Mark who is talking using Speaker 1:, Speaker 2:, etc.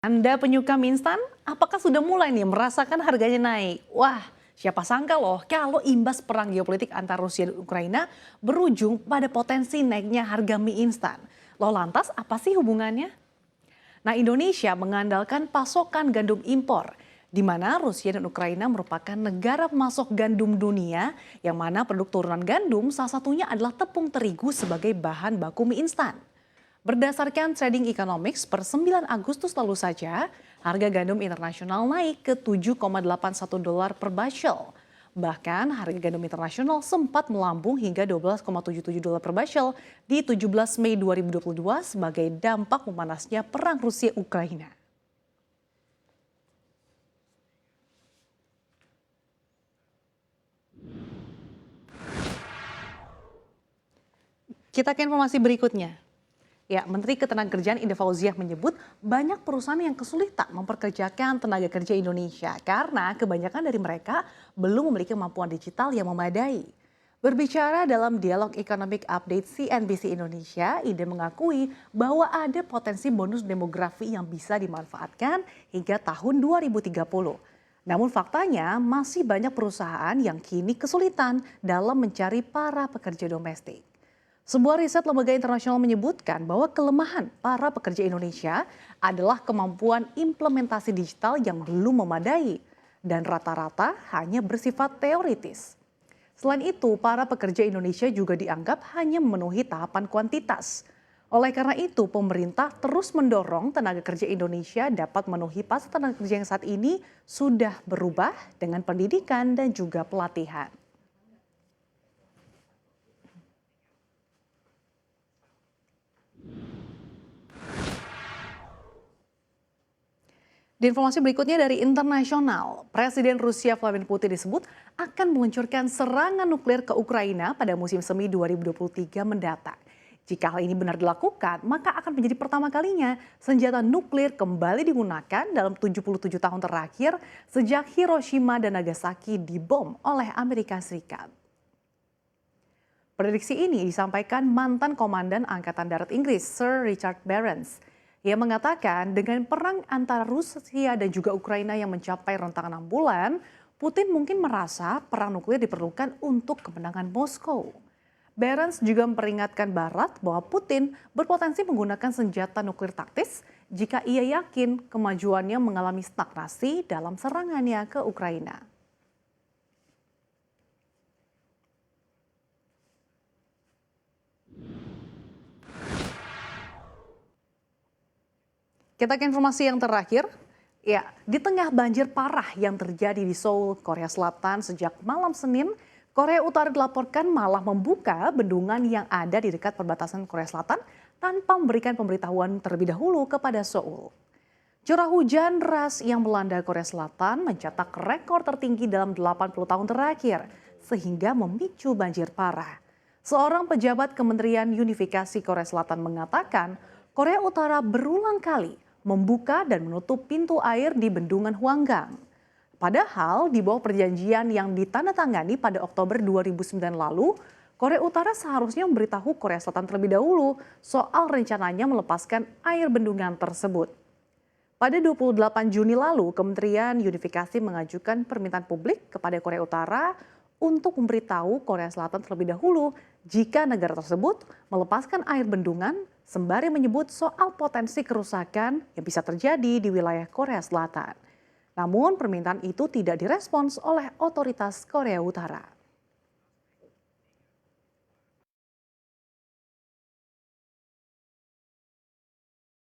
Speaker 1: Anda penyuka mie instan? Apakah sudah mulai nih merasakan harganya naik? Wah, siapa sangka loh kalau imbas perang geopolitik antara Rusia dan Ukraina berujung pada potensi naiknya harga mie instan. Loh lantas apa sih hubungannya? Nah, Indonesia mengandalkan pasokan gandum impor, di mana Rusia dan Ukraina merupakan negara pemasok gandum dunia, yang mana produk turunan gandum salah satunya adalah tepung terigu sebagai bahan baku mie instan. Berdasarkan Trading Economics per 9 Agustus lalu saja, harga gandum internasional naik ke 7,81 dolar per bushel. Bahkan harga gandum internasional sempat melambung hingga 12,77 dolar per bushel di 17 Mei 2022 sebagai dampak memanasnya perang Rusia-Ukraina. Kita ke informasi berikutnya. Ya, Menteri Ketenagakerjaan Ida Fauziah menyebut banyak perusahaan yang kesulitan memperkerjakan tenaga kerja Indonesia karena kebanyakan dari mereka belum memiliki kemampuan digital yang memadai. Berbicara dalam dialog Economic Update CNBC Indonesia, Ida mengakui bahwa ada potensi bonus demografi yang bisa dimanfaatkan hingga tahun 2030. Namun faktanya masih banyak perusahaan yang kini kesulitan dalam mencari para pekerja domestik. Sebuah riset lembaga internasional menyebutkan bahwa kelemahan para pekerja Indonesia adalah kemampuan implementasi digital yang belum memadai dan rata-rata hanya bersifat teoritis. Selain itu, para pekerja Indonesia juga dianggap hanya memenuhi tahapan kuantitas. Oleh karena itu, pemerintah terus mendorong tenaga kerja Indonesia dapat memenuhi pasar tenaga kerja yang saat ini sudah berubah dengan pendidikan dan juga pelatihan. Di informasi berikutnya dari internasional, Presiden Rusia Vladimir Putin disebut akan meluncurkan serangan nuklir ke Ukraina pada musim semi 2023 mendatang. Jika hal ini benar dilakukan, maka akan menjadi pertama kalinya senjata nuklir kembali digunakan dalam 77 tahun terakhir sejak Hiroshima dan Nagasaki dibom oleh Amerika Serikat. Prediksi ini disampaikan mantan Komandan Angkatan Darat Inggris, Sir Richard Barons. Ia mengatakan dengan perang antara Rusia dan juga Ukraina yang mencapai rentang 6 bulan, Putin mungkin merasa perang nuklir diperlukan untuk kemenangan Moskow. Barons juga memperingatkan Barat bahwa Putin berpotensi menggunakan senjata nuklir taktis jika ia yakin kemajuannya mengalami stagnasi dalam serangannya ke Ukraina. Kita ke informasi yang terakhir. Ya, di tengah banjir parah yang terjadi di Seoul, Korea Selatan sejak malam Senin, Korea Utara dilaporkan malah membuka bendungan yang ada di dekat perbatasan Korea Selatan tanpa memberikan pemberitahuan terlebih dahulu kepada Seoul. Curah hujan deras yang melanda Korea Selatan mencetak rekor tertinggi dalam 80 tahun terakhir, sehingga memicu banjir parah. Seorang pejabat Kementerian Unifikasi Korea Selatan mengatakan, Korea Utara berulang kali membuka dan menutup pintu air di bendungan Hwanggang. Padahal di bawah perjanjian yang ditandatangani pada Oktober 2009 lalu, Korea Utara seharusnya memberitahu Korea Selatan terlebih dahulu soal rencananya melepaskan air bendungan tersebut. Pada 28 Juni lalu, Kementerian Unifikasi mengajukan permintaan publik kepada Korea Utara untuk memberitahu Korea Selatan terlebih dahulu jika negara tersebut melepaskan air bendungan sembari menyebut soal potensi kerusakan yang bisa terjadi di wilayah Korea Selatan. Namun permintaan itu tidak direspons oleh otoritas Korea Utara.